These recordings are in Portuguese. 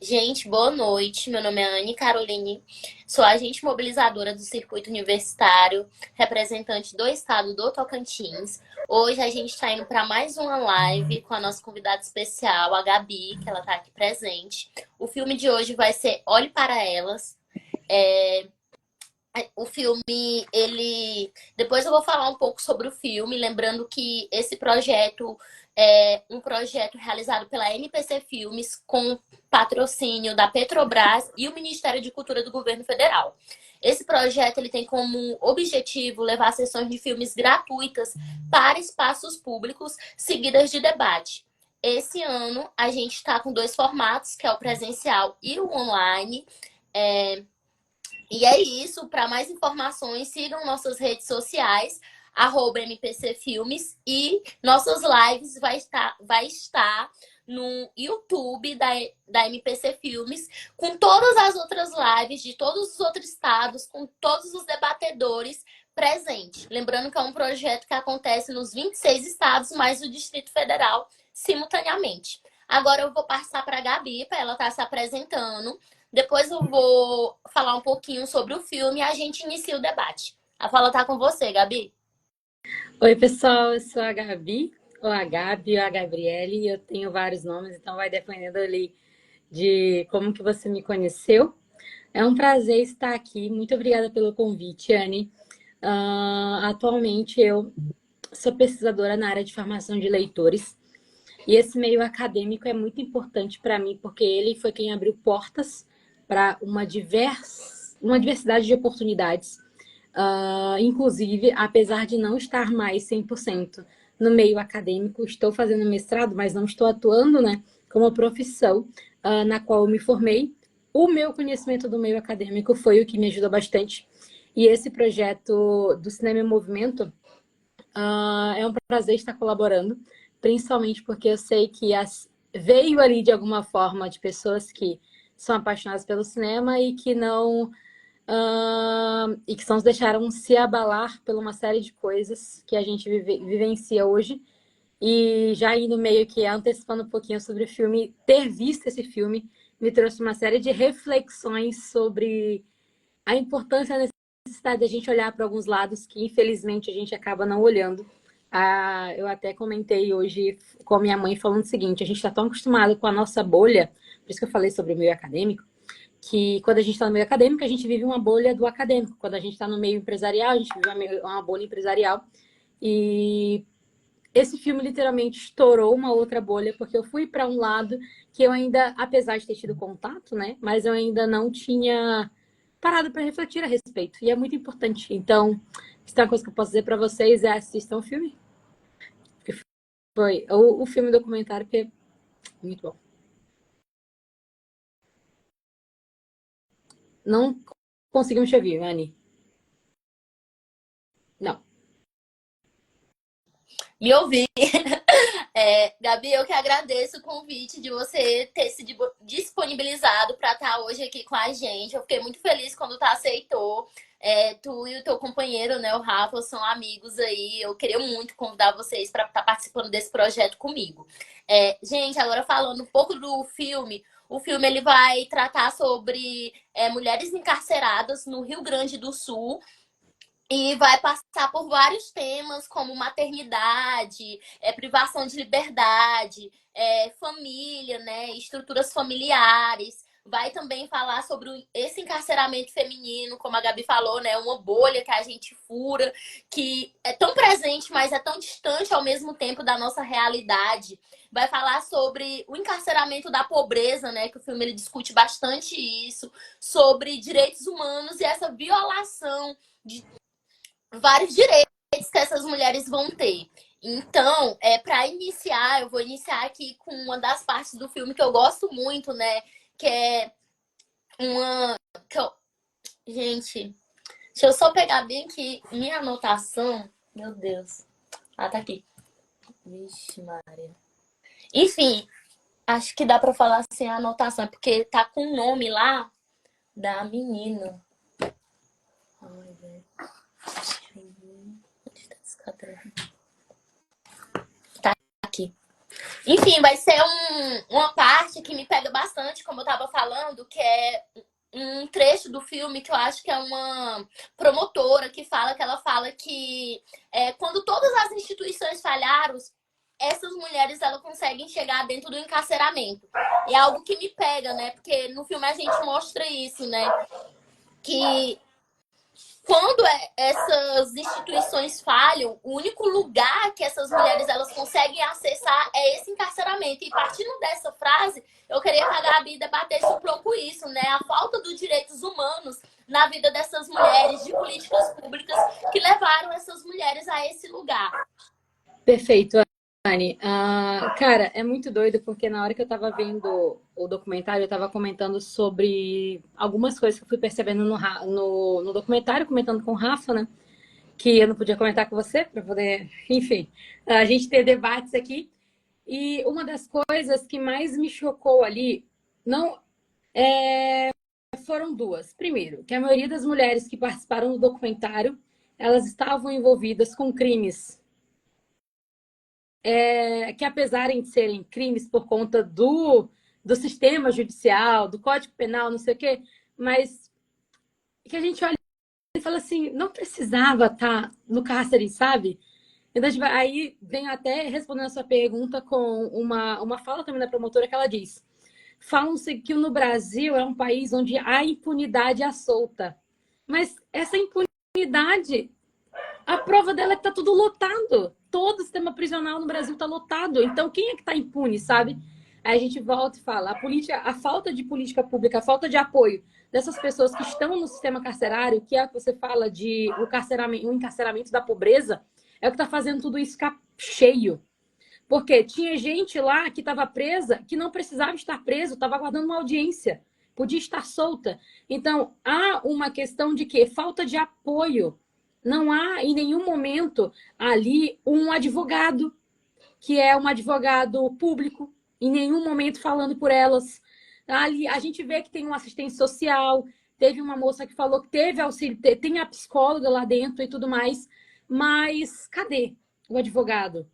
Gente, boa noite. Meu nome é Anne Caroline, sou agente mobilizadora do Circuito Universitário, representante do estado do Tocantins. Hoje a gente está indo para mais uma live com a nossa convidada especial, a Gabi, que ela está aqui presente. O filme de hoje vai ser Olhe para Elas. É, O filme, ele. Depois eu vou falar um pouco sobre o filme, lembrando que esse projeto é um projeto realizado pela MPC Filmes com patrocínio da Petrobras e o Ministério de Cultura do Governo Federal. Esse projeto ele tem como objetivo levar sessões de filmes gratuitas para espaços públicos seguidas de debate. Esse ano a gente está com dois formatos, que é o presencial e o online. É, e é isso. Para mais informações, sigam nossas redes sociais, @MPC Filmes, e nossas lives vai estar no YouTube da MPC Filmes, com todas as outras lives de todos os outros estados, com todos os debatedores presentes. Lembrando que é um projeto que acontece nos 26 estados, mais o Distrito Federal, simultaneamente. Agora eu vou passar para a Gabi, para ela estar se apresentando. Depois eu vou falar um pouquinho sobre o filme e a gente inicia o debate. A fala tá com você, Gabi. Oi, pessoal, eu sou a Gabi, ou a Gabi, ou a Gabriele, eu tenho vários nomes, então vai dependendo ali de como que você me conheceu. É um prazer estar aqui, muito obrigada pelo convite, Anne. Atualmente eu sou pesquisadora na área de formação de leitores, e esse meio acadêmico é muito importante para mim, porque ele foi quem abriu portas para uma diversidade de oportunidades. Inclusive, apesar de não estar mais 100% no meio acadêmico, estou fazendo mestrado, mas não estou atuando, né, como profissão na qual eu me formei. O meu conhecimento do meio acadêmico foi o que me ajudou bastante. E esse projeto do Cinema em Movimento é um prazer estar colaborando, principalmente porque eu sei que veio ali de alguma forma de pessoas que são apaixonadas pelo cinema e que não e que nos deixaram se abalar por uma série de coisas que a gente vivencia hoje. E já indo meio que antecipando um pouquinho sobre o filme, ter visto esse filme me trouxe uma série de reflexões sobre a importância e a necessidade de a gente olhar para alguns lados que, infelizmente, a gente acaba não olhando. Eu até comentei hoje com a minha mãe falando o seguinte: a gente está tão acostumado com a nossa bolha, por isso que eu falei sobre o meio acadêmico, que quando a gente está no meio acadêmico, a gente vive uma bolha do acadêmico. Quando a gente está no meio empresarial, a gente vive uma bolha empresarial. E esse filme literalmente estourou uma outra bolha, porque eu fui para um lado que eu ainda, apesar de ter tido contato, né, mas eu ainda não tinha parado para refletir a respeito. E é muito importante. Então, se tem uma coisa que eu posso dizer para vocês é assistam o filme. Foi o filme documentário que é muito bom. Não conseguimos te ouvir, Anne. Não. Me ouvir. Gabi, eu que agradeço o convite de você ter se disponibilizado para estar hoje aqui com a gente. Eu fiquei muito feliz quando tu aceitou. Tu e o teu companheiro, né, o Rafa, são amigos aí. Eu queria muito convidar vocês para estar participando desse projeto comigo. Gente, agora falando um pouco do filme. O filme ele vai tratar sobre mulheres encarceradas no Rio Grande do Sul. E vai passar por vários temas, como maternidade, privação de liberdade, família, né, estruturas familiares. Vai também falar sobre esse encarceramento feminino, como a Gabi falou, né, uma bolha que a gente fura, que é tão presente, mas é tão distante ao mesmo tempo da nossa realidade. Vai falar sobre o encarceramento da pobreza, né, que o filme ele discute bastante isso, sobre direitos humanos e essa violação de vários direitos que essas mulheres vão ter. Então, para iniciar, eu vou iniciar aqui com uma das partes do filme que eu gosto muito, né? Que é uma. Gente, deixa eu só pegar bem aqui minha anotação. Meu Deus. Ah, tá aqui. Vixe, Maria. Enfim, acho que dá para falar assim a anotação, porque tá com o nome lá da menina. Ai, velho. Tá aqui. Enfim, vai ser uma parte que me pega bastante, como eu tava falando, que é um trecho do filme que eu acho que é uma promotora que ela fala que quando todas as instituições falharam, essas mulheres elas conseguem chegar dentro do encarceramento. E é algo que me pega, né? Porque no filme a gente mostra isso, né? Que quando essas instituições falham, o único lugar que essas mulheres elas conseguem acessar é esse encarceramento. E partindo dessa frase, eu queria que a Gabi debatesse um pouco isso, né? A falta dos direitos humanos na vida dessas mulheres, de políticas públicas que levaram essas mulheres a esse lugar. Perfeito, Anne. Cara, é muito doido porque na hora que eu tava vendo o documentário, eu tava comentando sobre algumas coisas que eu fui percebendo no documentário, comentando com o Rafa, né? Que eu não podia comentar com você, para poder, enfim, a gente ter debates aqui. E uma das coisas que mais me chocou ali, não foram duas. Primeiro, que a maioria das mulheres que participaram do documentário, elas estavam envolvidas com crimes que apesar de serem crimes por conta do sistema judicial, do Código Penal, não sei o quê, mas que a gente olha e fala assim, não precisava estar no cárcere, sabe? Então, aí vem até respondendo a sua pergunta com uma fala também da promotora que ela diz. Falam-se que no Brasil é um país onde há impunidade à solta. Mas essa impunidade, a prova dela é que tá tudo lotado. Todo o sistema prisional no Brasil tá lotado. Então, quem é que tá impune, sabe? Aí a gente volta e fala, a falta de política pública, a falta de apoio dessas pessoas que estão no sistema carcerário, que é o que você fala de o encarceramento da pobreza, é o que tá fazendo tudo isso ficar cheio. Porque tinha gente lá que estava presa, que não precisava estar preso, estava aguardando uma audiência, podia estar solta. Então, há uma questão de quê? Falta de apoio. Não há em nenhum momento ali um advogado, que é um advogado público, em nenhum momento falando por elas. Ali, a gente vê que tem um assistente social, teve uma moça que falou que teve auxílio, tem a psicóloga lá dentro e tudo mais, mas cadê o advogado?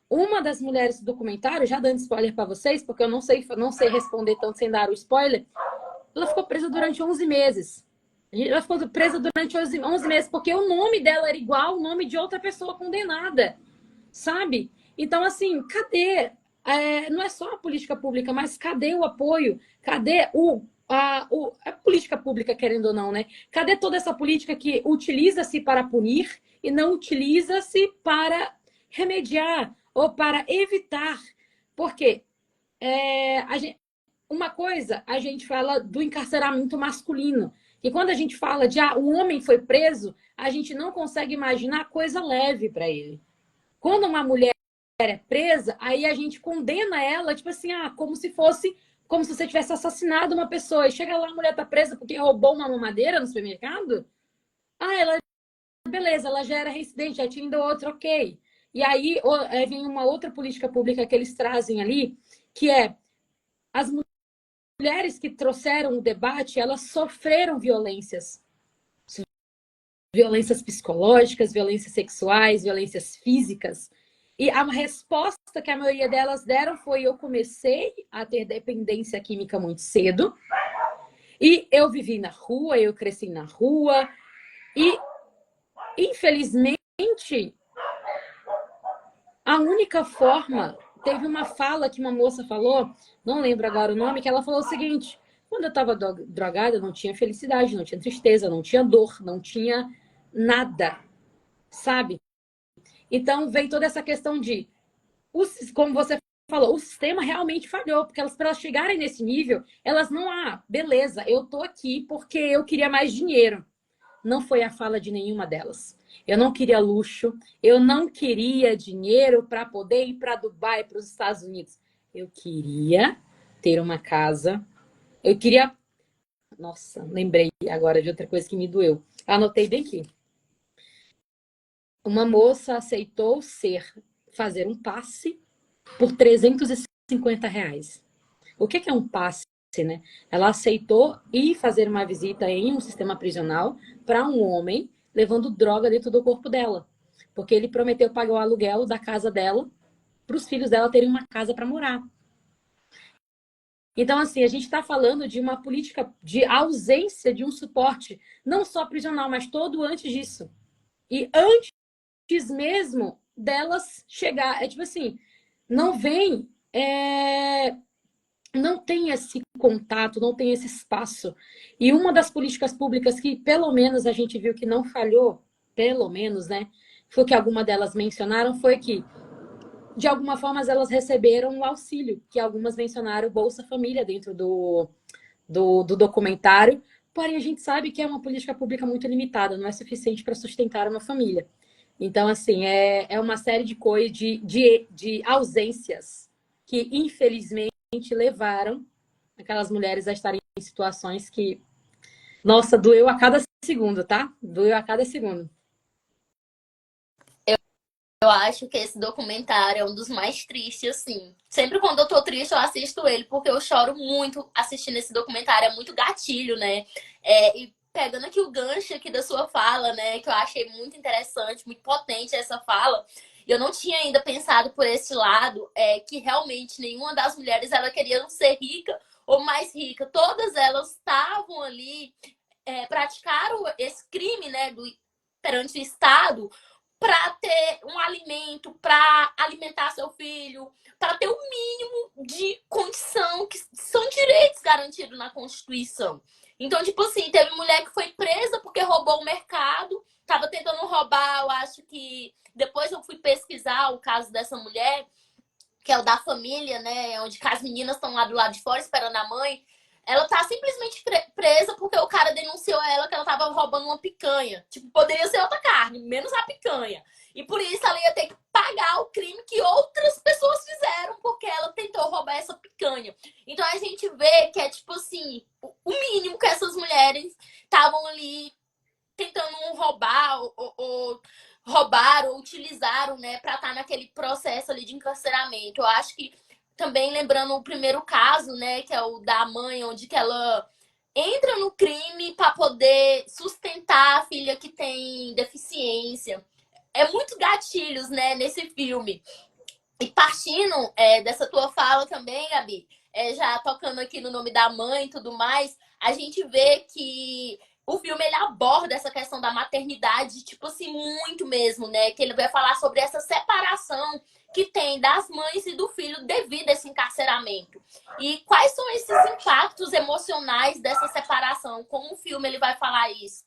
Uma das mulheres do documentário, já dando spoiler para vocês, porque eu não sei responder tanto sem dar o spoiler, ela ficou presa durante 11 meses. Ela ficou presa durante 11 meses, porque o nome dela era igual ao nome de outra pessoa condenada, sabe? Então, assim, cadê? Não é só a política pública, mas cadê o apoio? Cadê a política pública, querendo ou não, né? Cadê toda essa política que utiliza-se para punir e não utiliza-se para remediar ou para evitar? Porque uma coisa, a gente fala do encarceramento masculino. E quando a gente fala de um homem foi preso, a gente não consegue imaginar coisa leve para ele. Quando uma mulher é presa, aí a gente condena ela, tipo assim, como se você tivesse assassinado uma pessoa. E chega lá, a mulher tá presa porque roubou uma mamadeira no supermercado. Beleza, ela já era reincidente, já tinha ido outro, ok. E aí vem uma outra política pública que eles trazem ali, que é as mulheres que trouxeram o debate, elas sofreram violências psicológicas, violências sexuais, violências físicas. E a resposta que a maioria delas deram foi: eu comecei a ter dependência química muito cedo, e eu vivi na rua, eu cresci na rua, e infelizmente a única forma... Teve uma fala que uma moça falou, não lembro agora o nome, que ela falou o seguinte: quando eu estava drogada, não tinha felicidade, não tinha tristeza, não tinha dor, não tinha nada, sabe? Então, vem toda essa questão de, como você falou, o sistema realmente falhou, porque para elas chegarem nesse nível, elas não, beleza, eu tô aqui porque eu queria mais dinheiro. Não foi a fala de nenhuma delas. Eu não queria luxo, eu não queria dinheiro para poder ir para Dubai, para os Estados Unidos. Eu queria ter uma casa, eu queria... Nossa, lembrei agora de outra coisa que me doeu. Anotei bem aqui. Uma moça aceitou fazer um passe por R$ 350. O que é um passe, né? Ela aceitou ir fazer uma visita em um sistema prisional para um homem levando droga dentro do corpo dela. Porque ele prometeu pagar o aluguel da casa dela para os filhos dela terem uma casa para morar. Então, assim, a gente está falando de uma política de ausência de um suporte, não só prisional, mas todo antes disso. E antes mesmo delas chegar, é tipo assim, não vem, não tem esse contato, não tem esse espaço. E uma das políticas públicas que, pelo menos, a gente viu que não falhou, pelo menos, né, foi o que alguma delas mencionaram, foi que de alguma forma elas receberam o auxílio, que algumas mencionaram Bolsa Família dentro do documentário, porém a gente sabe que é uma política pública muito limitada, não é suficiente para sustentar uma família. Então, assim, é uma série de coisas, de ausências que, infelizmente, levaram aquelas mulheres a estarem em situações que, nossa, doeu a cada segundo, tá? Doeu a cada segundo. Eu acho que esse documentário é um dos mais tristes, assim. Sempre quando eu tô triste, eu assisto ele, porque eu choro muito assistindo esse documentário. É muito gatilho, né? E pegando aqui o gancho aqui da sua fala, né? Que eu achei muito interessante, muito potente essa fala. E eu não tinha ainda pensado por esse lado, que realmente nenhuma das mulheres ela queria ser rica ou mais rica. Todas elas estavam ali, praticaram esse crime, né? Perante o Estado para ter um alimento, para alimentar seu filho, para ter o mínimo de condição, que são direitos garantidos na Constituição. Então, tipo assim, teve mulher que foi presa porque roubou o mercado, estava tentando roubar, eu acho que. Depois eu fui pesquisar o caso dessa mulher, que é o da família, né? Onde as meninas estão lá do lado de fora esperando a mãe. Ela tá simplesmente presa porque o cara denunciou ela que ela tava roubando uma picanha. Tipo, poderia ser outra carne, menos a picanha. E por isso ela ia ter que pagar o crime que outras pessoas fizeram, porque ela tentou roubar essa picanha. Então a gente vê que é tipo assim, o mínimo que essas mulheres estavam ali tentando roubar ou roubaram ou utilizaram, né, para estar naquele processo ali de encarceramento. Eu acho que também lembrando o primeiro caso, né, que é o da mãe, onde que ela entra no crime para poder sustentar a filha que tem deficiência. É muito gatilhos, né, nesse filme. E partindo dessa tua fala também, Gabi, já tocando aqui no nome da mãe e tudo mais, a gente vê que o filme ele aborda essa questão da maternidade, tipo assim, muito mesmo, né? Que ele vai falar sobre essa separação que tem das mães e do filho devido a esse encarceramento. E quais são esses impactos emocionais dessa separação? Como o filme ele vai falar isso?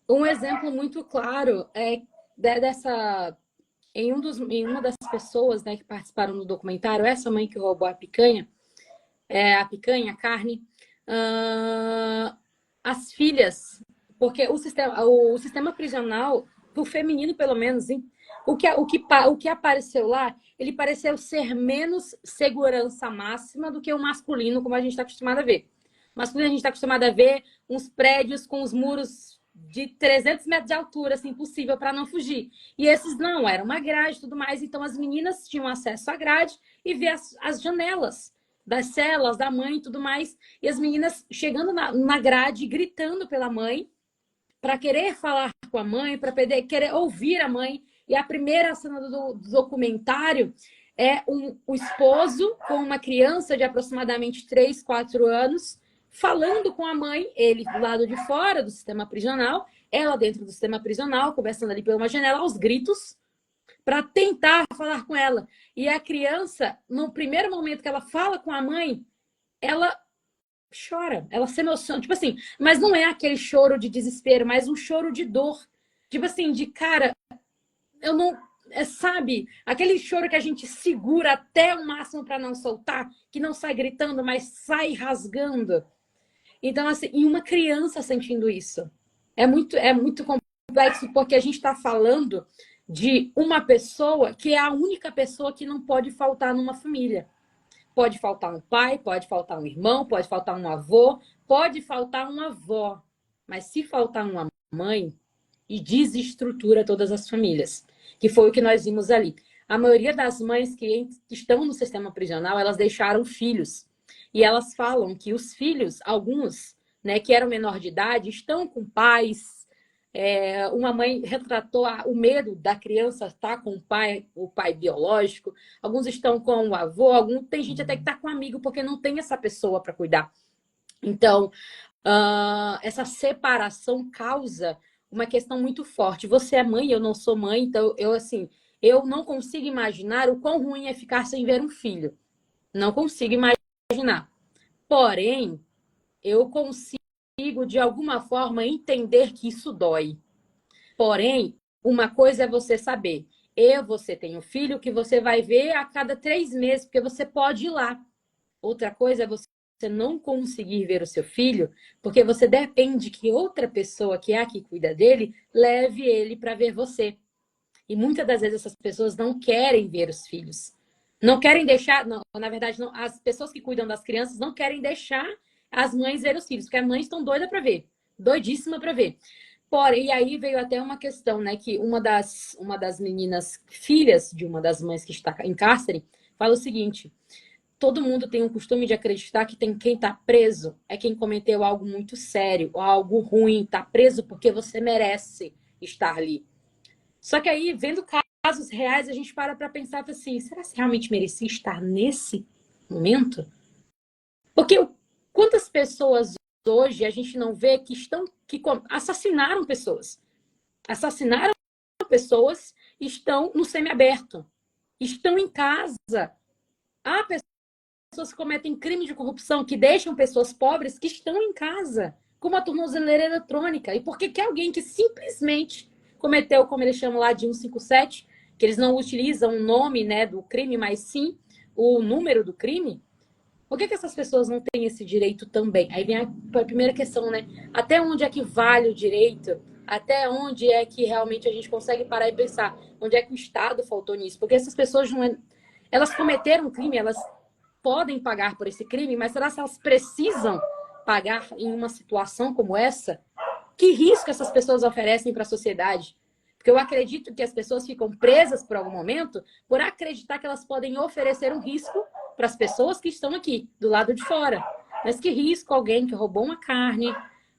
Um exemplo muito claro é dessa em uma das pessoas, né, que participaram do documentário, essa mãe que roubou a carne, as filhas, porque o sistema prisional, pro feminino pelo menos, hein, o que apareceu lá, ele pareceu ser menos segurança máxima do que o masculino, como a gente está acostumado a ver. O masculino a gente está acostumado a ver uns prédios com os muros de 300 metros de altura, assim, possível para não fugir. E esses não, era uma grade e tudo mais. Então, as meninas tinham acesso à grade e ver as janelas das celas, da mãe e tudo mais. E as meninas chegando na grade, gritando pela mãe, para querer falar com a mãe, para querer ouvir a mãe. E a primeira cena do documentário é o esposo com uma criança de aproximadamente 3, 4 anos, falando com a mãe, ele do lado de fora do sistema prisional, ela dentro do sistema prisional, conversando ali pela uma janela, aos gritos, para tentar falar com ela. E a criança, no primeiro momento que ela fala com a mãe, ela chora, ela se emociona, tipo assim, mas não é aquele choro de desespero, mas um choro de dor. Tipo assim, de cara, eu não. Sabe, aquele choro que a gente segura até o máximo para não soltar, que não sai gritando, mas sai rasgando. Então, assim, e uma criança sentindo isso. É muito complexo, porque a gente está falando de uma pessoa que é a única pessoa que não pode faltar numa família. Pode faltar um pai, pode faltar um irmão, pode faltar um avô, pode faltar uma avó. Mas se faltar uma mãe, e desestrutura todas as famílias, que foi o que nós vimos ali. A maioria das mães que estão no sistema prisional, elas deixaram filhos. E elas falam que os filhos, alguns, né, que eram menor de idade, estão com pais, Uma mãe retratou o medo da criança estar com o pai biológico. Alguns estão com o avô, tem gente até que está com um amigo porque não tem essa pessoa para cuidar. Então, essa separação causa uma questão muito forte. Você é mãe, eu não sou mãe, então eu não consigo imaginar o quão ruim é ficar sem ver um filho. Não consigo imaginar. Porém, eu consigo, de alguma forma, entender que isso dói. Porém, uma coisa é você saber. Você tem um filho que você vai ver a cada 3 meses, porque você pode ir lá. Outra coisa é você não conseguir ver o seu filho, porque você depende que outra pessoa, que é a que cuida dele, leve ele para ver você. E muitas das vezes essas pessoas não querem ver os filhos. Não querem deixar, não, na verdade, não, as pessoas que cuidam das crianças não querem deixar as mães ver os filhos, porque as mães estão doidas para ver, doidíssima para ver. Porém, e aí veio até uma questão, né, que uma das meninas, filhas de uma das mães que está em cárcere, fala o seguinte: todo mundo tem um costume de acreditar que quem está preso é quem cometeu algo muito sério, ou algo ruim, está preso porque você merece estar ali. Só que aí, vendo casos reais, a gente para pensar assim, será que realmente merecia estar nesse momento? Porque quantas pessoas hoje a gente não vê que assassinaram pessoas? Assassinaram pessoas, estão no semiaberto, estão em casa. Há pessoas que cometem crime de corrupção, que deixam pessoas pobres que estão em casa, com uma tornozeleira eletrônica. E por que alguém que simplesmente cometeu, como eles chamam lá de 157, que eles não utilizam o nome, né, do crime, mas sim o número do crime, por que essas pessoas não têm esse direito também? Aí vem a primeira questão, né? Até onde é que vale o direito? Até onde é que realmente a gente consegue parar e pensar? Onde é que o Estado faltou nisso? Porque essas pessoas elas cometeram um crime, elas podem pagar por esse crime, mas será que elas precisam pagar em uma situação como essa? Que risco essas pessoas oferecem para a sociedade? Porque eu acredito que as pessoas ficam presas por algum momento por acreditar que elas podem oferecer um risco para as pessoas que estão aqui, do lado de fora. Mas que risco alguém que roubou uma carne,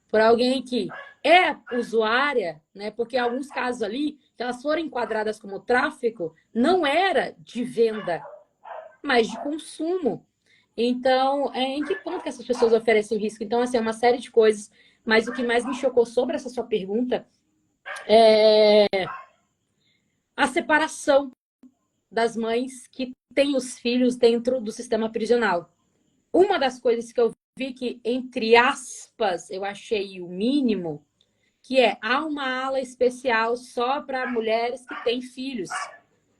por alguém que é usuária, né? Porque em alguns casos ali, que elas foram enquadradas como tráfico, não era de venda, mas de consumo. Então, em que ponto que essas pessoas oferecem o risco? Então, assim, é uma série de coisas. Mas o que mais me chocou sobre essa sua pergunta é a separação das mães que têm os filhos dentro do sistema prisional. Uma das coisas que eu vi que, entre aspas, eu achei o mínimo, que há uma ala especial só para mulheres que têm filhos.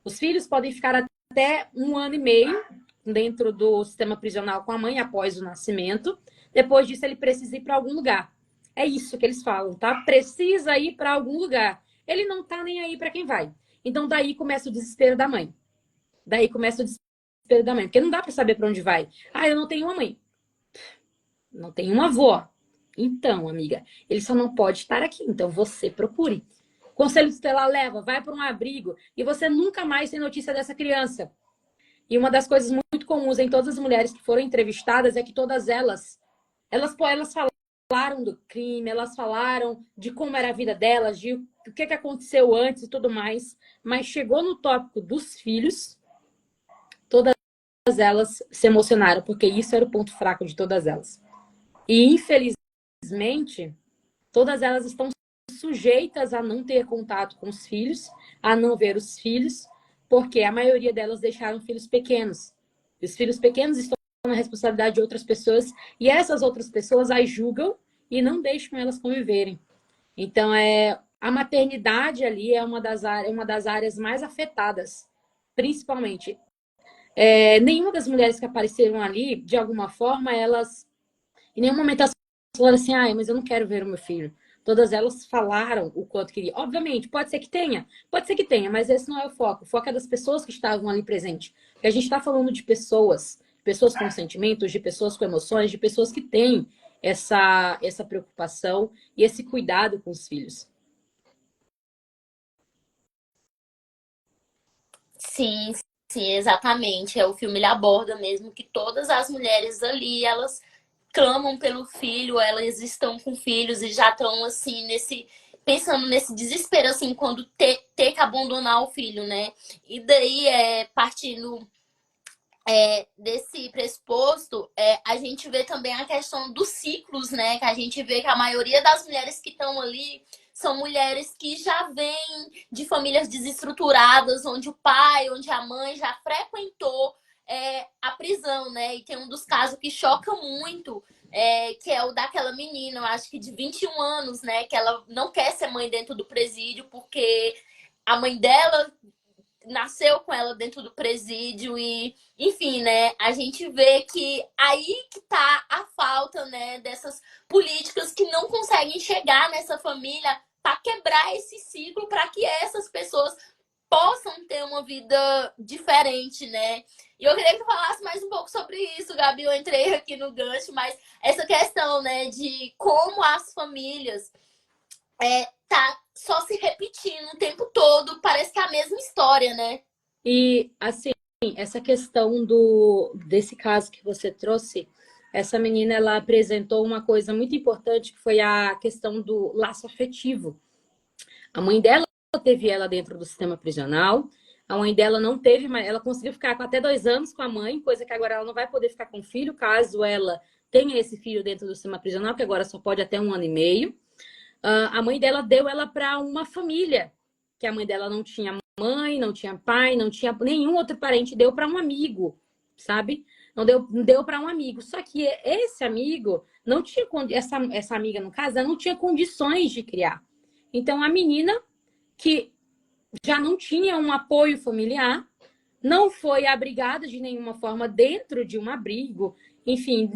Os filhos podem ficar até 1 ano e meio dentro do sistema prisional com a mãe após o nascimento. Depois disso, ele precisa ir para algum lugar. É isso que eles falam, tá? Precisa ir para algum lugar. Ele não tá nem aí para quem vai. Então, daí começa o desespero da mãe. Daí começa o desespero da mãe. Porque não dá para saber para onde vai. Ah, eu não tenho uma mãe. Não tenho uma avó. Então, amiga, ele só não pode estar aqui. Então, você procure. Conselho tutelar leva, vai para um abrigo e você nunca mais tem notícia dessa criança. E uma das coisas muito comuns em todas as mulheres que foram entrevistadas é que todas elas falaram do crime, elas falaram de como era a vida delas, de o que aconteceu antes e tudo mais, mas chegou no tópico dos filhos, todas elas se emocionaram, porque isso era o ponto fraco de todas elas. E, infelizmente, todas elas estão sujeitas a não ter contato com os filhos, a não ver os filhos, porque a maioria delas deixaram filhos pequenos. E os filhos pequenos estão na responsabilidade de outras pessoas, e essas outras pessoas as julgam e não deixam elas conviverem. Então, a maternidade ali é uma das áreas mais afetadas, principalmente. Nenhuma das mulheres que apareceram ali, de alguma forma, em nenhum momento elas falaram assim, mas eu não quero ver o meu filho. Todas elas falaram o quanto queria. Obviamente, pode ser que tenha, mas esse não é o foco. O foco é das pessoas que estavam ali presentes. Porque a gente está falando de pessoas com sentimentos, de pessoas com emoções, de pessoas que têm essa preocupação e esse cuidado com os filhos. Sim, sim, exatamente. O filme ele aborda mesmo que todas as mulheres ali, elas clamam pelo filho, elas estão com filhos e já estão assim pensando nesse desespero, assim, quando ter que abandonar o filho, né? E daí, partindo desse pressuposto, a gente vê também a questão dos ciclos, né? Que a gente vê que a maioria das mulheres que estão ali são mulheres que já vêm de famílias desestruturadas, onde o pai, onde a mãe já frequentou a prisão, né? E tem um dos casos que choca muito, que é o daquela menina, eu acho que de 21 anos, né? Que ela não quer ser mãe dentro do presídio porque a mãe dela nasceu com ela dentro do presídio e, enfim, né, a gente vê que aí que tá a falta, né, dessas políticas que não conseguem chegar nessa família para quebrar esse ciclo, para que essas pessoas possam ter uma vida diferente, né? E eu queria que tu falasse mais um pouco sobre isso, Gabi. Eu entrei aqui no gancho, mas essa questão, né, de como as famílias tá só se repetindo o tempo todo, parece que é a mesma história, né? E, assim, essa questão desse caso que você trouxe, essa menina, ela apresentou uma coisa muito importante, que foi a questão do laço afetivo. A mãe dela teve ela dentro do sistema prisional, a mãe dela não teve, mas ela conseguiu ficar com até 2 anos com a mãe, coisa que agora ela não vai poder ficar com o filho, caso ela tenha esse filho dentro do sistema prisional, que agora só pode até 1 ano e meio. A mãe dela deu ela para uma família, que a mãe dela não tinha mãe, não tinha pai, não tinha nenhum outro parente, deu para um amigo, sabe? Não deu para um amigo. Só que esse amigo não tinha essa amiga no caso, ela não tinha condições de criar. Então a menina que já não tinha um apoio familiar, não foi abrigada de nenhuma forma dentro de um abrigo, enfim,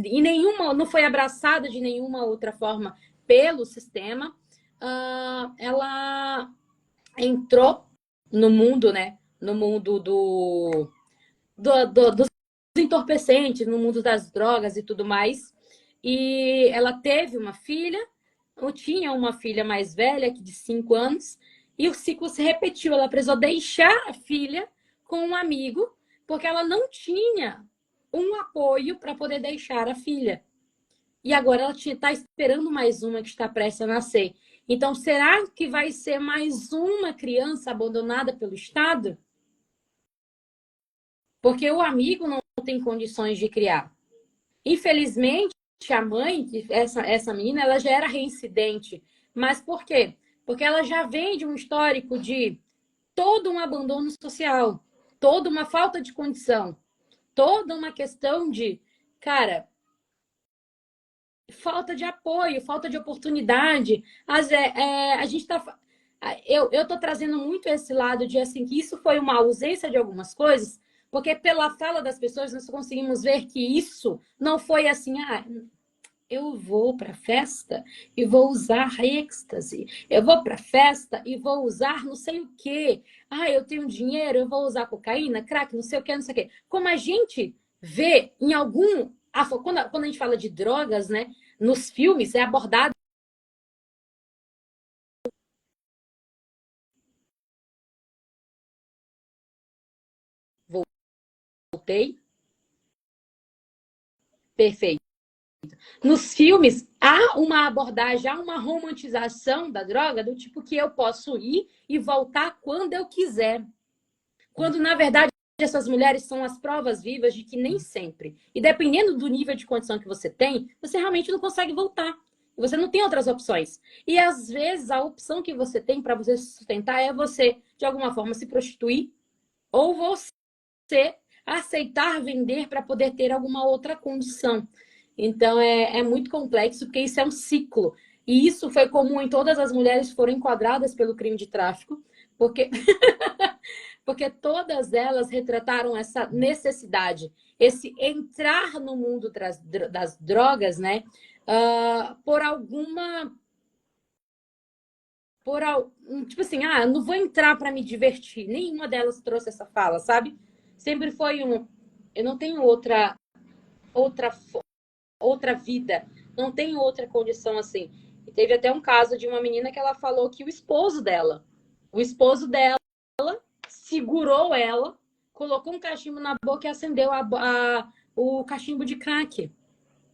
não foi abraçada de nenhuma outra forma pelo sistema, ela entrou no mundo, né? No mundo dos entorpecentes, no mundo das drogas e tudo mais. E ela teve uma filha, ou tinha uma filha mais velha, de 5 anos, e o ciclo se repetiu. Ela precisou deixar a filha com um amigo, porque ela não tinha um apoio para poder deixar a filha. E agora ela está esperando mais uma que está prestes a nascer. Então, será que vai ser mais uma criança abandonada pelo Estado? Porque o amigo não tem condições de criar. Infelizmente, a mãe, essa menina, ela já era reincidente. Mas por quê? Porque ela já vem de um histórico de todo um abandono social, toda uma falta de condição, toda uma questão de, cara, falta de apoio, falta de oportunidade. A gente está. Eu estou trazendo muito esse lado de assim que isso foi uma ausência de algumas coisas, porque pela fala das pessoas nós conseguimos ver que isso não foi assim, eu vou para a festa e vou usar êxtase. Eu vou para a festa e vou usar não sei o quê. Eu tenho dinheiro, eu vou usar cocaína, crack, não sei o quê, não sei o quê. Como a gente vê em algum... Quando a gente fala de drogas, né? Nos filmes é abordado... Voltei. Perfeito. Nos filmes, há uma abordagem, há uma romantização da droga, do tipo que eu posso ir e voltar quando eu quiser. Quando, na verdade, essas mulheres são as provas vivas de que nem sempre. E dependendo do nível de condição que você tem, você realmente não consegue voltar. Você não tem outras opções. E, às vezes, a opção que você tem para você se sustentar é você, de alguma forma, se prostituir ou você aceitar vender para poder ter alguma outra condição. Então, é muito complexo, porque isso é um ciclo. E isso foi comum em todas as mulheres que foram enquadradas pelo crime de tráfico, porque, porque todas elas retrataram essa necessidade, esse entrar no mundo das drogas, né? Por alguma... tipo assim, não vou entrar para me divertir. Nenhuma delas trouxe essa fala, sabe? Sempre foi eu não tenho outra outra vida, não tenho outra condição assim. E teve até um caso de uma menina que ela falou que o esposo dela segurou ela, colocou um cachimbo na boca e acendeu o cachimbo de crack,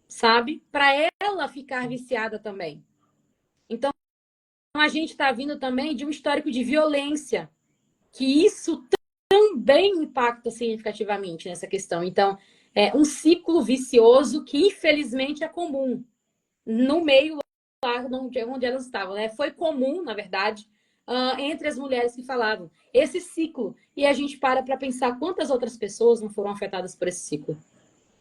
sabe? Para ela ficar viciada também. Então, a gente está vindo também de um histórico de violência, que isso também impacta significativamente nessa questão. Então, é um ciclo vicioso que, infelizmente, é comum no meio lá onde elas estavam. Né? Foi comum, na verdade, entre as mulheres que falavam esse ciclo. E a gente para pensar quantas outras pessoas não foram afetadas por esse ciclo.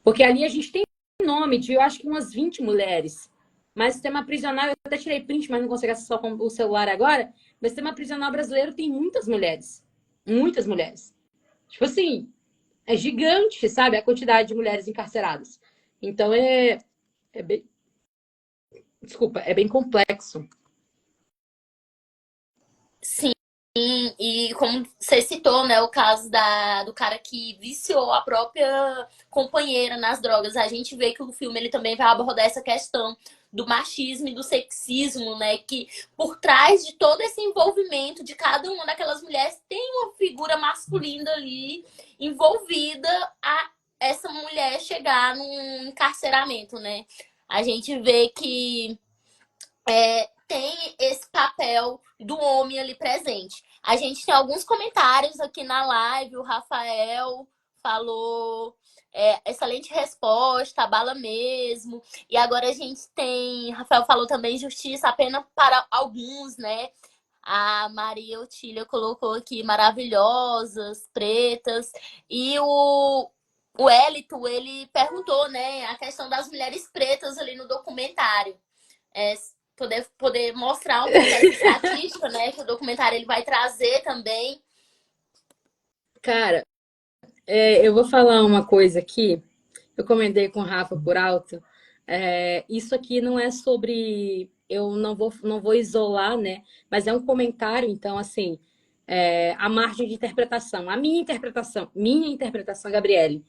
Porque ali a gente tem nome de, eu acho que umas 20 mulheres. Mas o sistema prisional, eu até tirei print, mas não consigo acessar o celular agora. Mas o sistema prisional brasileiro tem muitas mulheres. Muitas mulheres. Tipo assim, é gigante, sabe? A quantidade de mulheres encarceradas. Então é bem. Desculpa, é bem complexo. Sim, e como você citou, né, o caso do cara que viciou a própria companheira nas drogas, a gente vê que o filme ele também vai abordar essa questão do machismo e do sexismo, né, que por trás de todo esse envolvimento de cada uma daquelas mulheres tem uma figura masculina ali envolvida a essa mulher chegar num encarceramento, né? A gente vê que tem esse papel do homem ali presente. A gente tem alguns comentários aqui na live. O Rafael falou excelente resposta, bala mesmo. E agora a gente tem. Rafael falou também justiça apenas para alguns, né? A Maria Otília colocou aqui maravilhosas, pretas. E o Elito, ele perguntou, né, a questão das mulheres pretas ali no documentário. É, poder mostrar um pouco essa estatística, né? Que o documentário ele vai trazer também. Cara, eu vou falar uma coisa aqui. Eu comentei com o Rafa por alto. Isso aqui não é sobre. Eu não vou isolar, né? Mas é um comentário, então, assim, a margem de interpretação. A minha interpretação, Gabriele.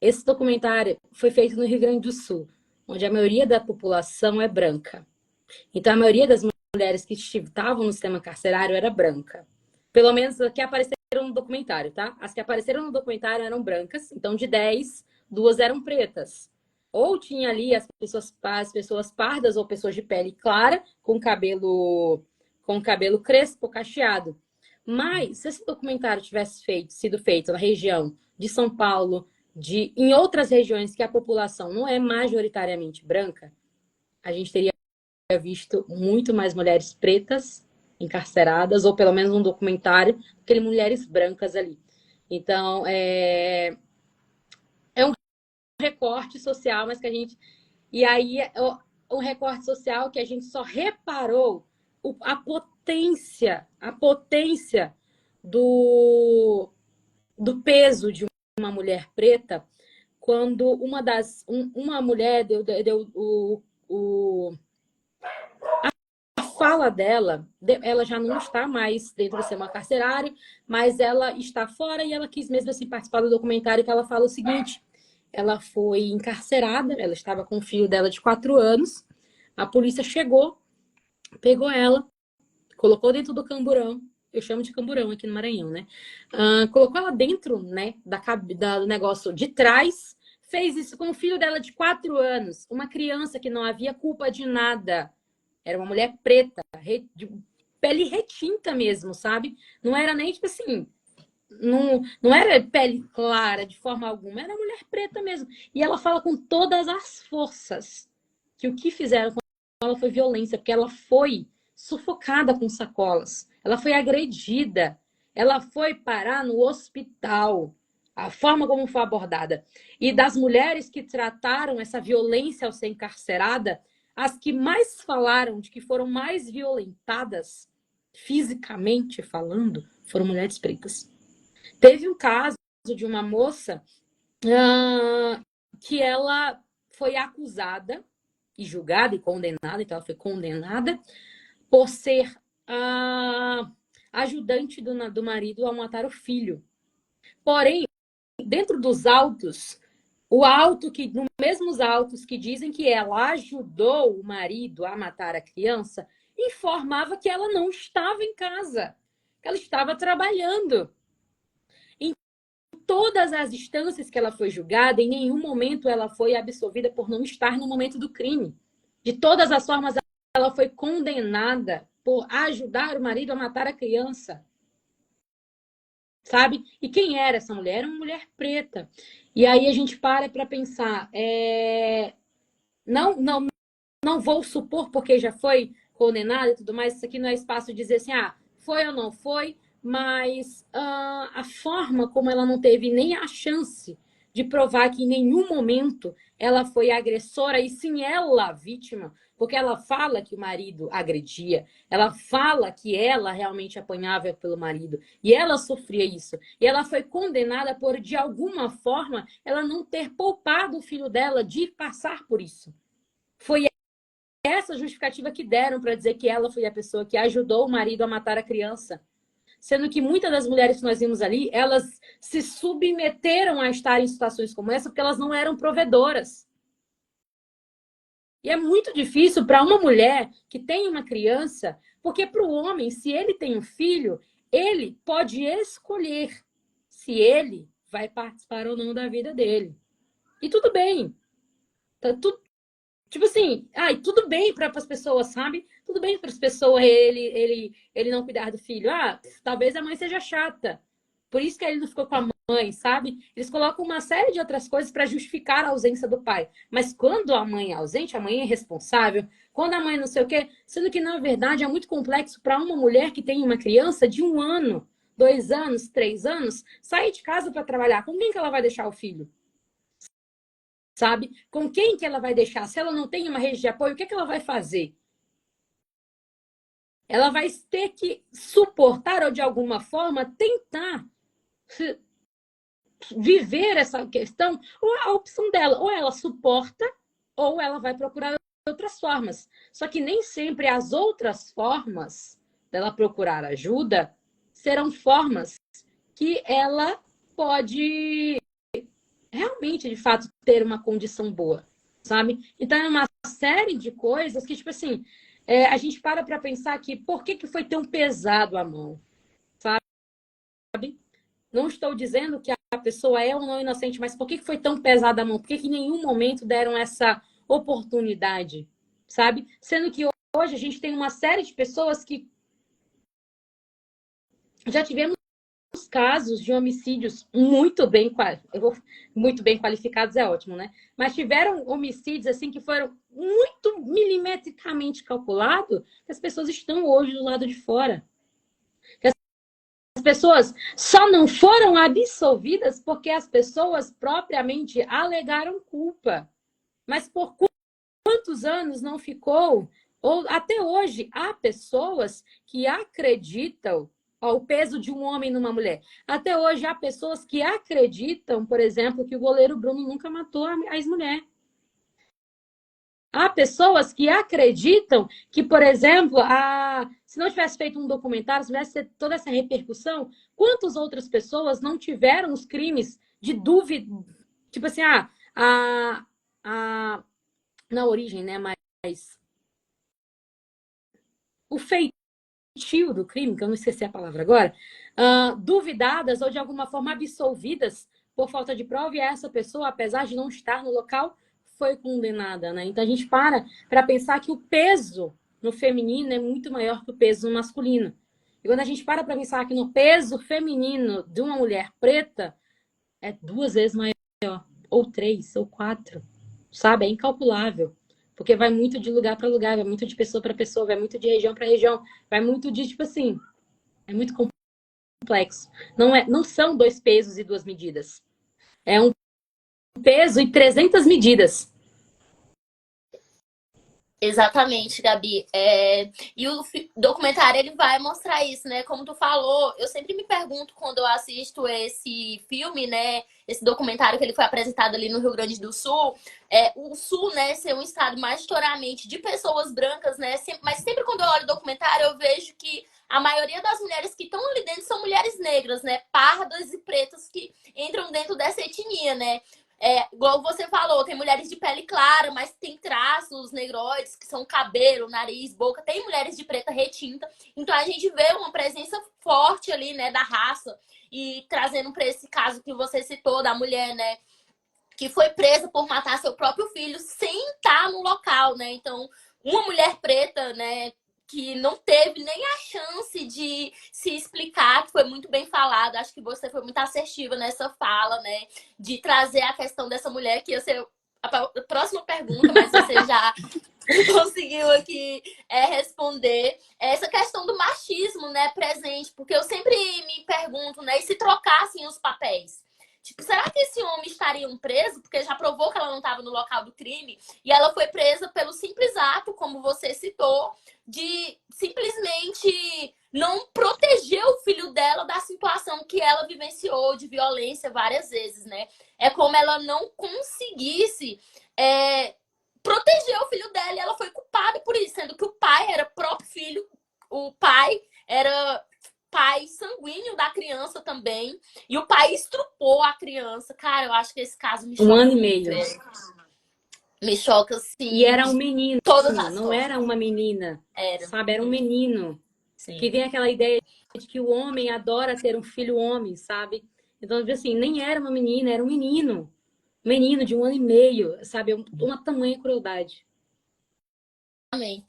Esse documentário foi feito no Rio Grande do Sul, onde a maioria da população é branca. Então, a maioria das mulheres que estavam no sistema carcerário era branca. Pelo menos as que apareceram no documentário, tá? As que apareceram no documentário eram brancas. Então, de 10, 2 eram pretas. Ou tinha ali as pessoas pardas ou pessoas de pele clara, com cabelo crespo, cacheado. Mas, se esse documentário tivesse sido feito na região de São Paulo, em outras regiões que a população não é majoritariamente branca, a gente teria visto muito mais mulheres pretas encarceradas, ou pelo menos um documentário, do que mulheres brancas ali. Então, é um recorte social, mas que a gente. E aí, um recorte social que a gente só reparou a potência do peso de uma mulher preta quando uma mulher deu fala dela, ela já não está mais dentro do sistema carcerário, mas ela está fora e ela quis mesmo assim participar do documentário que ela fala o seguinte: ela foi encarcerada, ela estava com o filho dela de 4 anos, a polícia chegou, pegou ela, colocou dentro do camburão, eu chamo de camburão aqui no Maranhão, né? Colocou ela dentro, né, do negócio de trás, fez isso com o filho dela de 4 anos, uma criança que não havia culpa de nada. Era uma mulher preta, de pele retinta mesmo, sabe? Não era nem tipo assim. Não era pele clara de forma alguma, era mulher preta mesmo. E ela fala com todas as forças que o que fizeram com ela foi violência, porque ela foi sufocada com sacolas, ela foi agredida, ela foi parar no hospital. A forma como foi abordada. E das mulheres que trataram essa violência ao ser encarcerada, as que mais falaram de que foram mais violentadas, fisicamente falando, foram mulheres pretas. Teve um caso de uma moça que ela foi acusada e julgada e condenada, então ela foi condenada por ser ajudante do marido ao matar o filho. Porém, dentro dos autos, nos mesmos autos que dizem que ela ajudou o marido a matar a criança, informava que ela não estava em casa, que ela estava trabalhando. Em todas as instâncias que ela foi julgada, em nenhum momento ela foi absolvida por não estar no momento do crime. De todas as formas, ela foi condenada por ajudar o marido a matar a criança. Sabe? E quem era essa mulher? Era uma mulher preta. E aí a gente para pensar, não vou supor porque já foi condenado e tudo mais, isso aqui não é espaço de dizer assim, foi ou não foi, mas a forma como ela não teve nem a chance de provar que em nenhum momento ela foi agressora, e sim ela vítima, porque ela fala que o marido agredia, ela fala que ela realmente apanhava pelo marido, e ela sofria isso. E ela foi condenada por, de alguma forma, ela não ter poupado o filho dela de passar por isso. Foi essa justificativa que deram para dizer que ela foi a pessoa que ajudou o marido a matar a criança. Sendo que muitas das mulheres que nós vimos ali, elas se submeteram a estar em situações como essa porque elas não eram provedoras. E é muito difícil para uma mulher que tem uma criança, porque para o homem, se ele tem um filho, ele pode escolher se ele vai participar ou não da vida dele. E tudo bem. Tá tudo, tipo assim, tudo bem para as pessoas, sabe? Tudo bem para as pessoas ele não cuidar do filho. Talvez a mãe seja chata. Por isso que ele não ficou com a mãe, sabe? Eles colocam uma série de outras coisas para justificar a ausência do pai. Mas quando a mãe é ausente, a mãe é responsável. Quando a mãe não sei o quê, sendo que na verdade é muito complexo para uma mulher que tem uma criança de 1 ano, 2 anos, 3 anos, sair de casa para trabalhar. Com quem que ela vai deixar o filho? Sabe? Com quem que ela vai deixar? Se ela não tem uma rede de apoio, o que ela vai fazer? Ela vai ter que suportar ou, de alguma forma, tentar viver essa questão, ou a opção dela, ou ela suporta, ou ela vai procurar outras formas. Só que nem sempre as outras formas dela procurar ajuda serão formas que ela pode realmente, de fato, ter uma condição boa, sabe? Então, é uma série de coisas que, tipo assim, a gente para pensar que por que foi tão pesado a mão, sabe? Não estou dizendo que a pessoa é ou não inocente, mas por que foi tão pesada a mão? Por que em nenhum momento deram essa oportunidade, sabe? Sendo que hoje a gente tem uma série de pessoas que já tivemos casos de homicídios muito bem qualificados, é ótimo, né? Mas tiveram homicídios assim que foram muito milimetricamente calculados, que as pessoas estão hoje do lado de fora. As pessoas só não foram absolvidas porque as pessoas propriamente alegaram culpa. Mas por quantos anos não ficou? Ou até hoje há pessoas que acreditam o peso de um homem numa mulher. Até hoje há pessoas que acreditam, por exemplo, que o goleiro Bruno nunca matou a ex-mulher. Há pessoas que acreditam que, por exemplo, se não tivesse feito um documentário, se tivesse toda essa repercussão, quantas outras pessoas não tiveram os crimes de dúvida? Tipo assim, na origem, né? Mas o feitio do crime, que eu não esqueci a palavra agora, duvidadas ou de alguma forma absolvidas por falta de prova, e essa pessoa, apesar de não estar no local, foi condenada, né? Então a gente para pensar que o peso no feminino é muito maior que o peso no masculino. E quando a gente para pensar que no peso feminino de uma mulher preta é 2 vezes maior, ou 3, ou 4, sabe? É incalculável. Porque vai muito de lugar para lugar, vai muito de pessoa para pessoa, vai muito de região para região, vai muito de, tipo assim, é muito complexo. Não são 2 pesos e 2 medidas. É um peso e 300 medidas. Exatamente, Gabi. E o documentário ele vai mostrar isso, né? Como tu falou, eu sempre me pergunto quando eu assisto esse filme, né? Esse documentário que ele foi apresentado ali no Rio Grande do Sul, o Sul, né, ser um estado majoritariamente de pessoas brancas, né? Mas sempre quando eu olho o documentário, eu vejo que a maioria das mulheres que estão ali dentro são mulheres negras, né? Pardas e pretas que entram dentro dessa etnia, né? Igual você falou, tem mulheres de pele clara, mas tem traços negroides, que são cabelo, nariz, boca. Tem mulheres de preta retinta. Então a gente vê uma presença forte ali, né, da raça. E trazendo para esse caso que você citou da mulher, né, que foi presa por matar seu próprio filho sem estar no local, né? Então, uma mulher preta, né, que não teve nem a chance de se explicar, que foi muito bem falado. Acho que você foi muito assertiva nessa fala, né? De trazer a questão dessa mulher, que ia ser a próxima pergunta, mas você já conseguiu aqui responder essa questão do machismo, né, presente, porque eu sempre me pergunto, né, e se trocassem os papéis? Tipo, será que esse homem estaria preso? Porque já provou que ela não estava no local do crime e ela foi presa pelo simples ato, como você citou, de simplesmente não proteger o filho dela da situação que ela vivenciou de violência várias vezes, né? É como ela não conseguisse proteger o filho dela e ela foi culpada por isso, sendo que o pai era próprio filho, o pai era pai sanguíneo da criança também, e o pai estrupou a criança. Cara, eu acho que esse caso me Um choca ano e muito. meio. Me choca, E assim, era um de menino, todas as não era formas. uma menina, Era. sabe? Era um menino. Que Sim. vem aquela ideia de que o homem adora ter um filho homem, sabe? Então, assim, nem era uma menina, era um menino. Um menino de um ano e meio, sabe? Uma tamanha crueldade. Amém.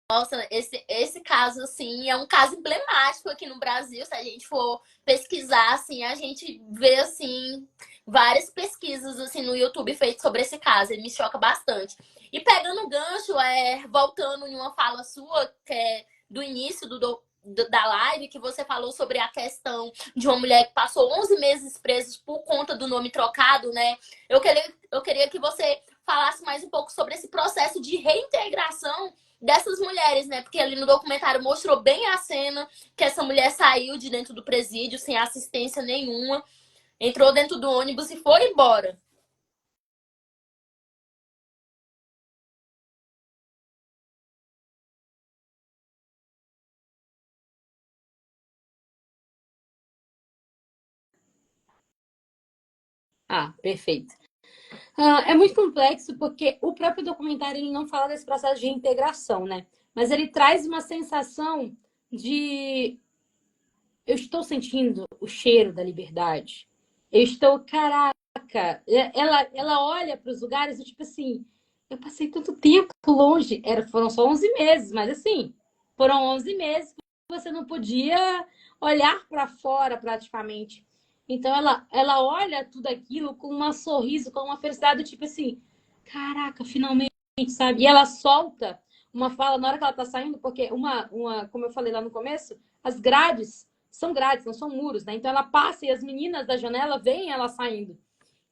Nossa, esse caso, assim, é um caso emblemático aqui no Brasil. Se a gente for pesquisar, assim, a gente vê, assim, várias pesquisas, assim, no YouTube feitas sobre esse caso. Ele me choca bastante. E pegando o gancho, voltando em uma fala sua, que é do início da live, que você falou sobre a questão de uma mulher que passou 11 meses presa por conta do nome trocado, né? Eu queria que você falasse mais um pouco sobre esse processo de reintegração dessas mulheres, né? Porque ali no documentário mostrou bem a cena que essa mulher saiu de dentro do presídio sem assistência nenhuma, entrou dentro do ônibus e foi embora. Ah, perfeito. É muito complexo porque o próprio documentário ele não fala desse processo de reintegração, né? Mas ele traz uma sensação de eu estou sentindo o cheiro da liberdade. Eu estou, caraca, ela olha para os lugares e tipo assim, eu passei tanto tempo longe, foram só 11 meses, mas assim, foram 11 meses que você não podia olhar para fora praticamente. Então ela olha tudo aquilo com um sorriso, com uma felicidade, tipo assim, caraca, finalmente, sabe? E ela solta uma fala na hora que ela tá saindo, porque como eu falei lá no começo, as grades são grades, não são muros, né? Então ela passa e as meninas da janela veem ela saindo.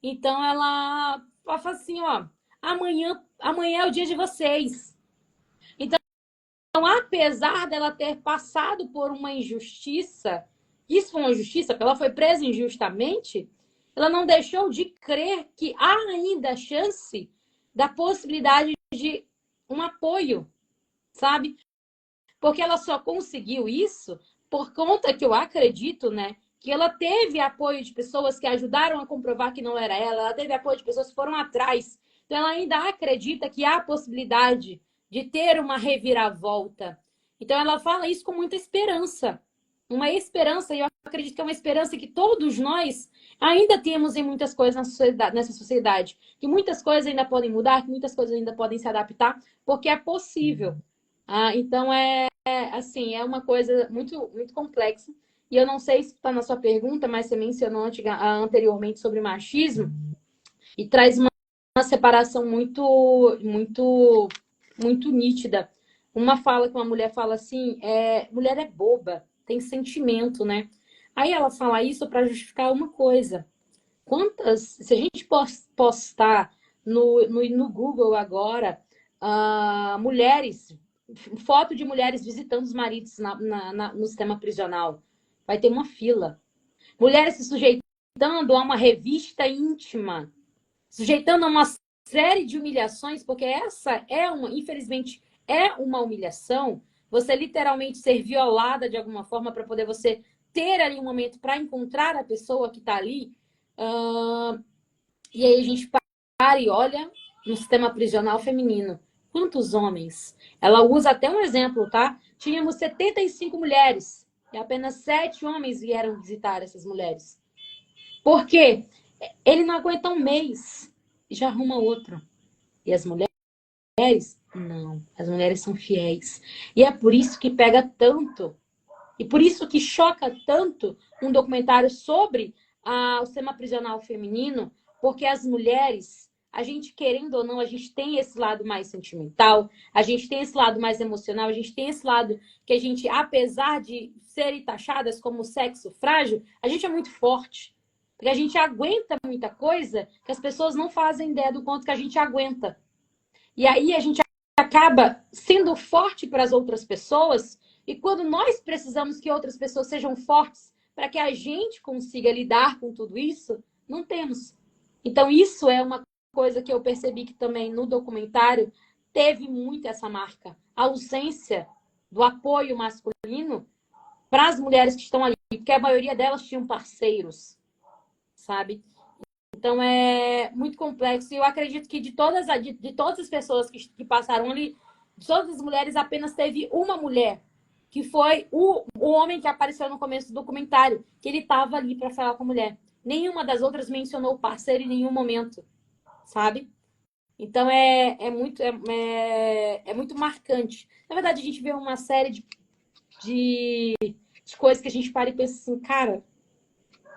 Então ela fala assim, ó, amanhã é o dia de vocês. Então, apesar dela ter passado por uma injustiça, isso foi uma injustiça, porque ela foi presa injustamente, ela não deixou de crer que há ainda chance da possibilidade de um apoio, sabe? Porque ela só conseguiu isso por conta que eu acredito, né? Que ela teve apoio de pessoas que ajudaram a comprovar que não era ela teve apoio de pessoas que foram atrás. Então ela ainda acredita que há a possibilidade de ter uma reviravolta. Então ela fala isso com muita esperança. Uma esperança, e eu acredito que é uma esperança que todos nós ainda temos em muitas coisas nessa sociedade. Que muitas coisas ainda podem mudar, que muitas coisas ainda podem se adaptar, porque é possível. Então assim, é uma coisa muito, muito complexa. E eu não sei se está na sua pergunta, mas você mencionou anteriormente sobre machismo e traz uma separação muito, muito, muito nítida. Uma fala que uma mulher fala assim, mulher é boba, tem sentimento, né? Aí ela fala isso para justificar uma coisa. Se a gente postar no Google agora, mulheres, foto de mulheres visitando os maridos no sistema prisional, vai ter uma fila. Mulheres se sujeitando a uma revista íntima, sujeitando a uma série de humilhações, porque essa infelizmente, é uma humilhação. Você literalmente ser violada de alguma forma para poder você ter ali um momento para encontrar a pessoa que está ali. E aí a gente para e olha no sistema prisional feminino. Quantos homens? Ela usa até um exemplo, tá? Tínhamos 75 mulheres e apenas 7 homens vieram visitar essas mulheres. Por quê? Ele não aguenta um mês e já arruma outro. E as mulheres mulheres? Não, as mulheres são fiéis. E é por isso que pega tanto, e por isso que choca tanto um documentário sobre o sistema prisional feminino, porque as mulheres, a gente querendo ou não, a gente tem esse lado mais sentimental, a gente tem esse lado mais emocional, a gente tem esse lado que a gente, apesar de serem taxadas como sexo frágil, a gente é muito forte. Porque a gente aguenta muita coisa que as pessoas não fazem ideia do quanto que a gente aguenta. E aí a gente acaba sendo forte para as outras pessoas, e quando nós precisamos que outras pessoas sejam fortes para que a gente consiga lidar com tudo isso, não temos. Então, isso é uma coisa que eu percebi que também no documentário teve muito essa marca. A ausência do apoio masculino para as mulheres que estão ali, porque a maioria delas tinham parceiros, sabe? Então é muito complexo. E eu acredito que de todas as pessoas que passaram ali, de todas as mulheres, apenas teve uma mulher, que foi o homem que apareceu no começo do documentário, que ele estava ali para falar com a mulher. Nenhuma das outras mencionou o parceiro em nenhum momento, sabe? Então é muito marcante. Na verdade, a gente vê uma série de, de coisas que a gente para e pensa assim, cara,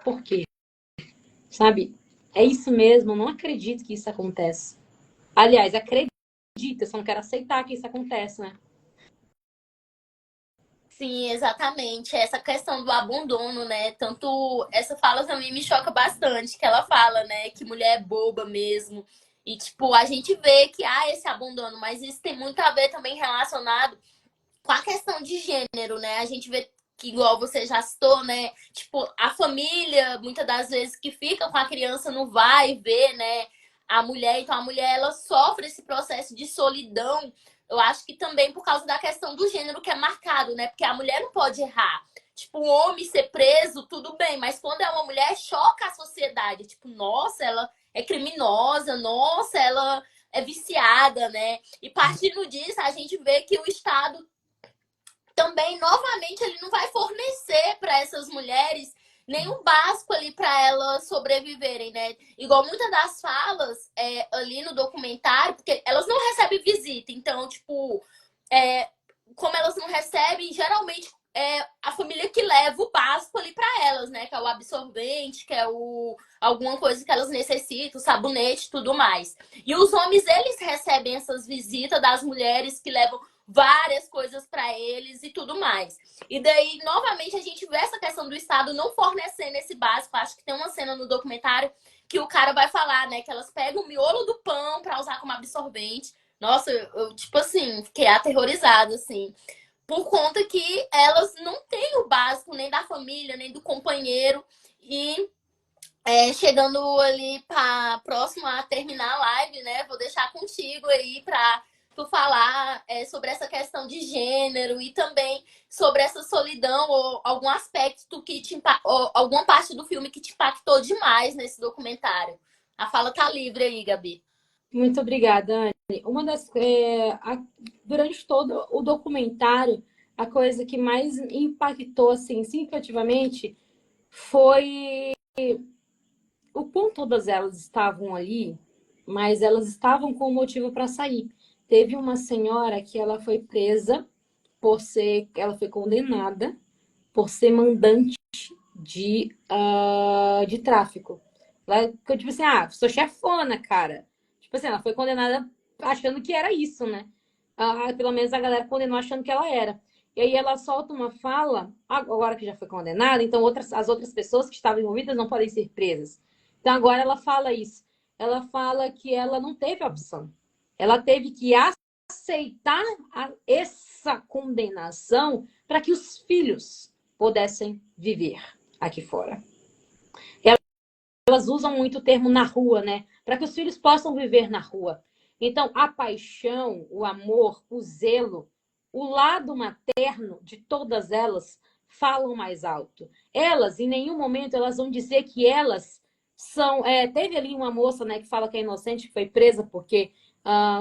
por quê? Sabe? É isso mesmo, eu não acredito que isso acontece. Aliás, acredita, só não quero aceitar que isso acontece, né? Sim, exatamente. Essa questão do abandono, né? Tanto essa fala também me choca bastante, que ela fala, né, que mulher é boba mesmo. E tipo, a gente vê que há esse abandono, mas isso tem muito a ver também relacionado com a questão de gênero, né? A gente vê que, igual você já citou, né? Tipo, a família, muitas das vezes, que fica com a criança não vai ver, né? A mulher, então a mulher ela sofre esse processo de solidão. Eu acho que também por causa da questão do gênero que é marcado, né? Porque a mulher não pode errar. Tipo, um homem ser preso, tudo bem, mas quando é uma mulher, choca a sociedade. Tipo, nossa, ela é criminosa, nossa, ela é viciada, né? E partindo disso, a gente vê que o Estado também, novamente, ele não vai fornecer para essas mulheres nenhum básico ali para elas sobreviverem, né? Igual muitas das falas ali no documentário, porque elas não recebem visita, então, tipo, é, como elas não recebem, geralmente é a família que leva o básico ali para elas, né? Que é o absorvente, que é alguma coisa que elas necessitam, sabonete, tudo mais. E os homens, eles recebem essas visitas das mulheres que levam várias coisas para eles e tudo mais. E daí, novamente, a gente vê essa questão do Estado não fornecendo esse básico. Acho que tem uma cena no documentário que o cara vai falar, né? Que elas pegam o miolo do pão para usar como absorvente. Nossa, eu, tipo assim, fiquei aterrorizada, assim. Por conta que elas não têm o básico nem da família, nem do companheiro. E chegando ali para próximo a terminar a live, né? Vou deixar contigo aí para tu falar sobre essa questão de gênero e também sobre essa solidão ou algum aspecto que ou alguma parte do filme que te impactou demais nesse documentário. A fala tá livre aí, Gabi. Muito obrigada, Anne. Durante todo o documentário, a coisa que mais impactou, assim, significativamente, foi o quão todas elas estavam ali, mas elas estavam com um motivo para sair. Teve uma senhora que ela foi presa ela foi condenada por ser mandante de tráfico. Ela ficou tipo assim, sou chefona, cara. Tipo assim, ela foi condenada achando que era isso, né? Pelo menos a galera condenou achando que ela era. E aí ela solta uma fala, agora que já foi condenada, então as outras pessoas que estavam envolvidas não podem ser presas. Então agora ela fala isso. Ela fala que ela não teve opção. Ela teve que aceitar essa condenação para que os filhos pudessem viver aqui fora. Elas usam muito o termo na rua, né? Para que os filhos possam viver na rua. Então, a paixão, o amor, o zelo, o lado materno de todas elas falam mais alto. Elas, em nenhum momento, elas vão dizer que elas são. Teve ali uma moça, né, que fala que é inocente, que foi presa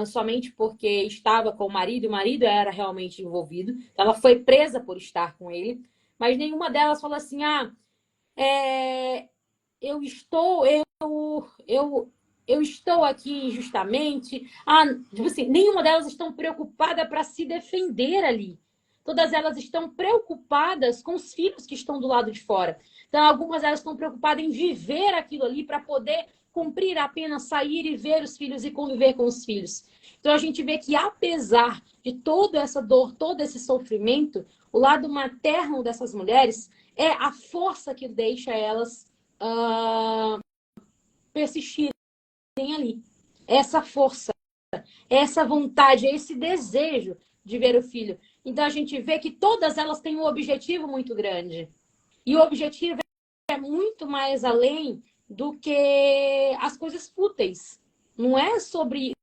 somente porque estava com o marido, e o marido era realmente envolvido. Ela foi presa por estar com ele, mas nenhuma delas falou assim: é, eu estou, eu eu estou aqui injustamente. Tipo assim, nenhuma delas estão preocupada para se defender ali. Todas elas estão preocupadas com os filhos que estão do lado de fora. Então, algumas delas estão preocupadas em viver aquilo ali para poder cumprir a pena, sair e ver os filhos e conviver com os filhos. Então, a gente vê que, apesar de toda essa dor, todo esse sofrimento, o lado materno dessas mulheres é a força que deixa elas persistirem ali. Essa força, essa vontade, esse desejo de ver o filho. Então, a gente vê que todas elas têm um objetivo muito grande. E o objetivo é muito mais além do que as coisas fúteis. Não é sobre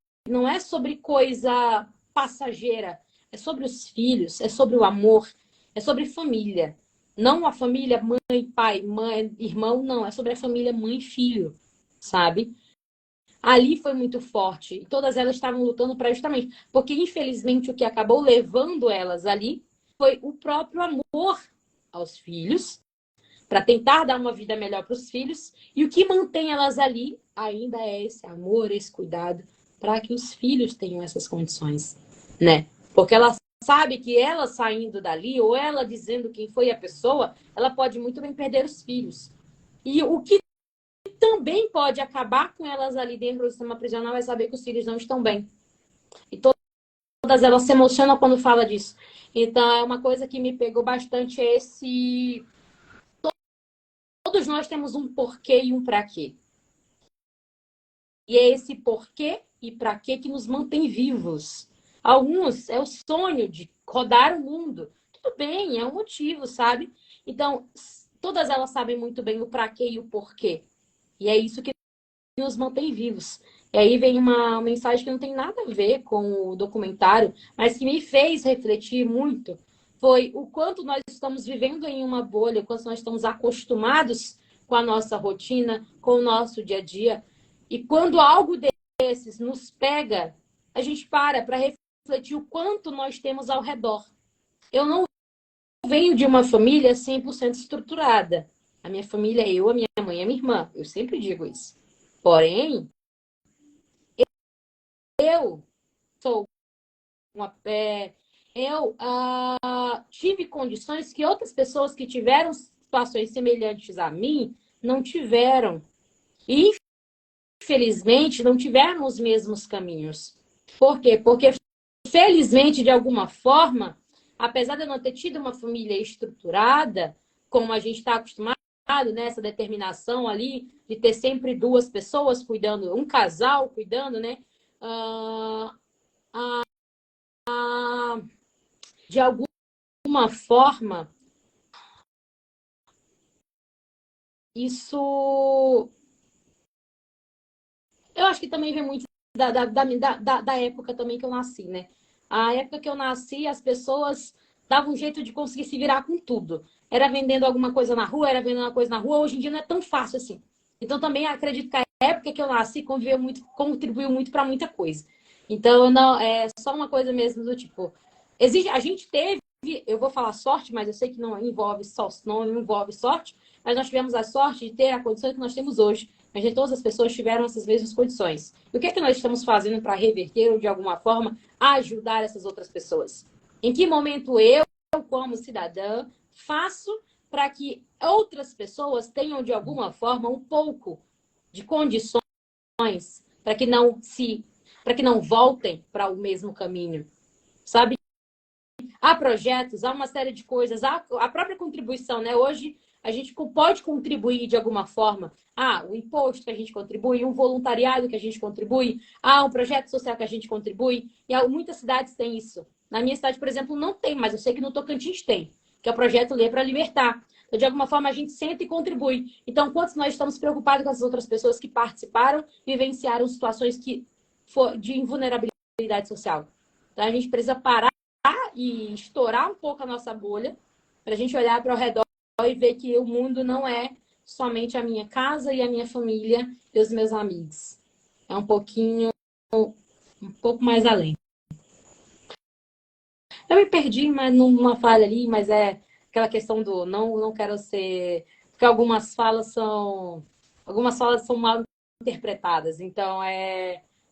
coisa passageira. É sobre os filhos, é sobre o amor, é sobre família. Não a família mãe, pai, mãe, irmão, não. É sobre a família mãe e filho, sabe? Ali foi muito forte. E todas elas estavam lutando para justamente. Porque, infelizmente, o que acabou levando elas ali foi o próprio amor aos filhos, para tentar dar uma vida melhor para os filhos. E o que mantém elas ali ainda é esse amor, esse cuidado, para que os filhos tenham essas condições, né? Porque ela sabe que ela saindo dali, ou ela dizendo quem foi a pessoa, ela pode muito bem perder os filhos. E o que também pode acabar com elas ali dentro do sistema prisional é saber que os filhos não estão bem. E todas elas se emocionam quando fala disso. Então, é uma coisa que me pegou bastante esse... Todos nós temos um porquê e um pra quê. E é esse porquê e pra quê que nos mantém vivos. Alguns é o sonho de rodar o mundo. Tudo bem, é um motivo, sabe? Então, todas elas sabem muito bem o pra quê e o porquê. E é isso que nos mantém vivos. E aí vem uma mensagem que não tem nada a ver com o documentário, mas que me fez refletir muito, foi o quanto nós estamos vivendo em uma bolha, o quanto nós estamos acostumados com a nossa rotina, com o nosso dia a dia. E quando algo desses nos pega, a gente para refletir o quanto nós temos ao redor. Eu não venho de uma família 100% estruturada. A minha família é eu, a minha mãe e a minha irmã. Eu sempre digo isso. Porém, eu sou uma. Eu tive condições que outras pessoas que tiveram situações semelhantes a mim não tiveram. E, infelizmente, não tiveram os mesmos caminhos. Por quê? Porque, felizmente, de alguma forma, apesar de eu não ter tido uma família estruturada, como a gente está acostumado, né, essa determinação ali de ter sempre duas pessoas cuidando, um casal cuidando, né? De alguma forma, isso eu acho que também vem muito da época também que eu nasci, né? A época que eu nasci, as pessoas davam um jeito de conseguir se virar com tudo. Era vendendo alguma coisa na rua, era vendendo uma coisa na rua. Hoje em dia não é tão fácil assim. Então também acredito que a época que eu nasci contribuiu muito para muita coisa. Então não é só uma coisa mesmo do tipo, exige, a gente teve, eu vou falar sorte, mas eu sei que não envolve sorte, mas nós tivemos a sorte de ter a condição que nós temos hoje. Mas nem todas as pessoas tiveram essas mesmas condições. E o que é que nós estamos fazendo para reverter ou, de alguma forma, ajudar essas outras pessoas? Em que momento eu, como cidadã, faço para que outras pessoas tenham, de alguma forma, um pouco de condições para que não voltem para o mesmo caminho, sabe? Há projetos, há uma série de coisas, há a própria contribuição, né? Hoje a gente pode contribuir de alguma forma. O imposto que a gente contribui, um voluntariado que a gente contribui, um projeto social que a gente contribui. E muitas cidades têm isso. Na minha cidade, por exemplo, não tem, mas eu sei que no Tocantins tem, que é o projeto Ler para Libertar. Então, de alguma forma, a gente senta e contribui. Então, quantos nós estamos preocupados com as outras pessoas que participaram, vivenciaram situações de invulnerabilidade social? Então, a gente precisa parar e estourar um pouco a nossa bolha para a gente olhar para o redor e ver que o mundo não é somente a minha casa e a minha família e os meus amigos. É um pouco mais além. Eu me perdi, mas numa falha ali, mas é aquela questão do não quero ser, porque algumas falas são mal interpretadas. Então,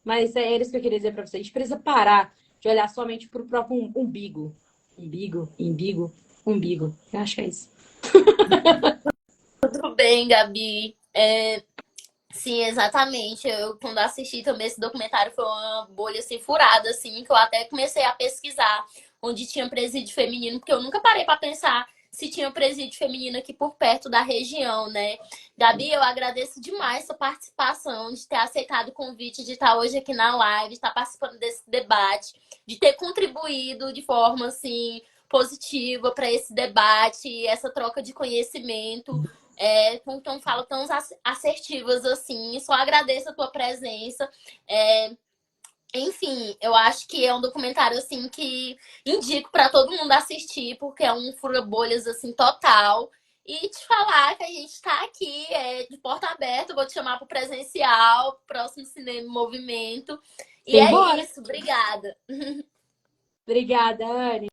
mas é isso que eu queria dizer para vocês. A gente precisa parar de olhar somente para o próprio umbigo. Umbigo. Eu acho que é isso. Tudo bem, Gabi. Sim, exatamente. Eu, quando assisti também esse documentário, foi uma bolha assim, furada, assim, que eu até comecei a pesquisar onde tinha presídio feminino, porque eu nunca parei para pensar se tinha presídio feminino aqui por perto da região, né? Gabi, eu agradeço demais sua participação, de ter aceitado o convite de estar hoje aqui na live, de estar participando desse debate, de ter contribuído de forma assim positiva para esse debate, essa troca de conhecimento. Com fala tão assertivas assim. Só agradeço a tua presença. É, enfim, eu acho que é um documentário assim que indico para todo mundo assistir, porque é um fura-bolhas assim total. E te falar que a gente está aqui de porta aberta, vou te chamar para o presencial, próximo Cinema em Movimento. E é Simbora! isso, obrigada. Obrigada, Anne.